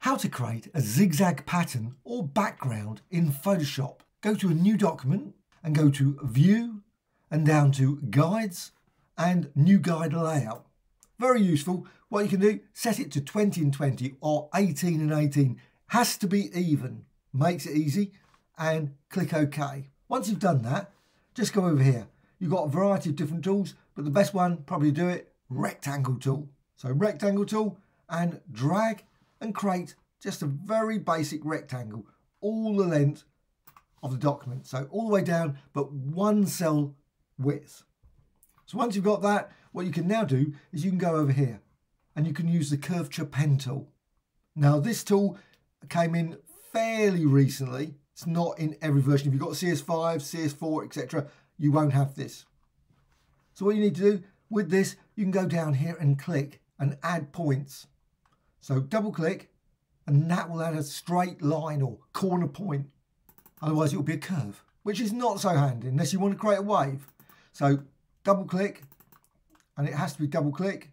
How to create a zigzag pattern or background in Photoshop. Go to a new document and go to View and down to Guides and New Guide Layout. Very useful. What you can do, set it to 20 and 20 or 18 and 18. Has to be even. Makes it easy. And click OK. Once you've done that, just go over here. You've got a variety of different tools, but the best one, probably do it, rectangle tool. So rectangle tool and drag and create just a very basic rectangle, all the length of the document. So all the way down, but one cell width. So once you've got that, what you can now do is you can go over here and you can use the curvature pen tool. Now this tool came in fairly recently. It's not in every version. If you've got CS5, CS4, etc., you won't have this. So what you need to do with this, you can go down here and click and add points. So double click and that will add a straight line or corner point. Otherwise it will be a curve, which is not so handy unless you want to create a wave. So double click, and it has to be double click.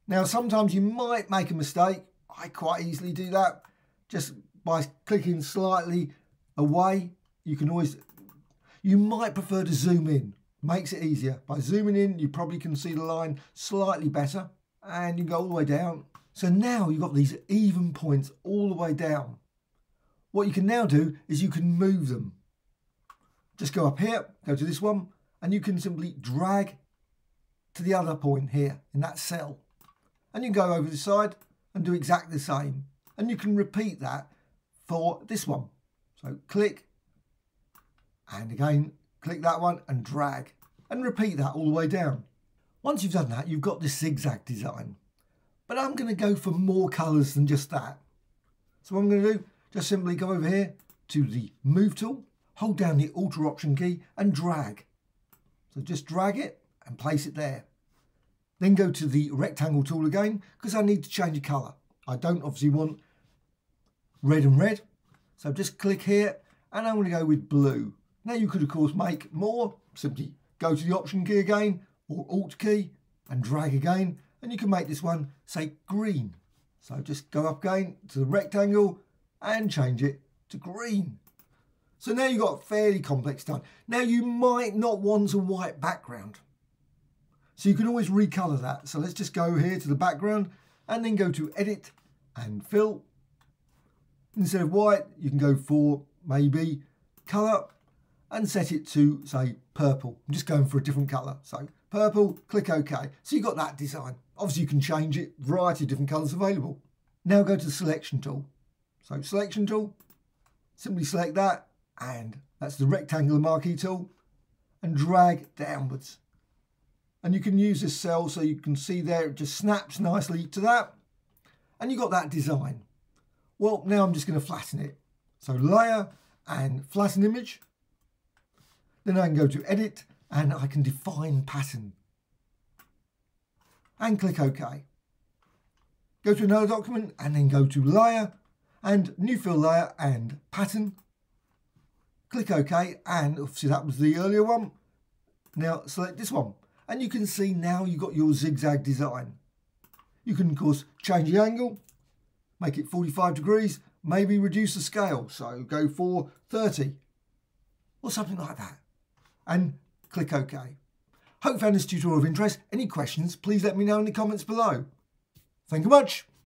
Now sometimes you might make a mistake. I quite easily do that just by clicking slightly away. You might prefer to zoom in. Makes it easier. By zooming in, you probably can see the line slightly better, and you go all the way down. So now you've got these even points all the way down. What you can now do is you can move them. Just go up here, go to this one, and you can simply drag to the other point here in that cell. And you can go over the side and do exactly the same. And you can repeat that for this one. So click, and again, click that one and drag. And repeat that all the way down. Once you've done that, you've got this zigzag design. But I'm going to go for more colours than just that. So what I'm going to do, just simply go over here to the Move tool, hold down the Alt or Option key and drag. So just drag it and place it there. Then go to the Rectangle tool again because I need to change the colour. I don't obviously want red and red. So just click here and I'm going to go with blue. Now you could of course make more. Simply go to the Option key again or Alt key and drag again. And you can make this one say green. So just go up again to the rectangle and change it to green. So now you've got fairly complex done. Now you might not want a white background. So you can always recolor that. So let's just go here to the background and then go to Edit and Fill. Instead of white, you can go for maybe color and set it to say purple. I'm just going for a different color. So purple, click OK. So you've got that design. Obviously you can change it, variety of different colors available. Now go to the Selection tool. So Selection tool, simply select that, and that's the rectangular marquee tool, and drag downwards. And you can use this cell so you can see there, it just snaps nicely to that. And you got that design. Well, now I'm just going to flatten it. So Layer and Flatten Image. Then I can go to Edit and I can define pattern. And click OK. Go to another document and then go to Layer and New Fill Layer and Pattern. Click OK, and obviously that was the earlier one. Now select this one and you can see now you've got your zigzag design. You can of course change the angle, make it 45 degrees, maybe reduce the scale, so go for 30 or something like that. And click OK. Hope you found this tutorial of interest. Any questions, please let me know in the comments below. Thank you much.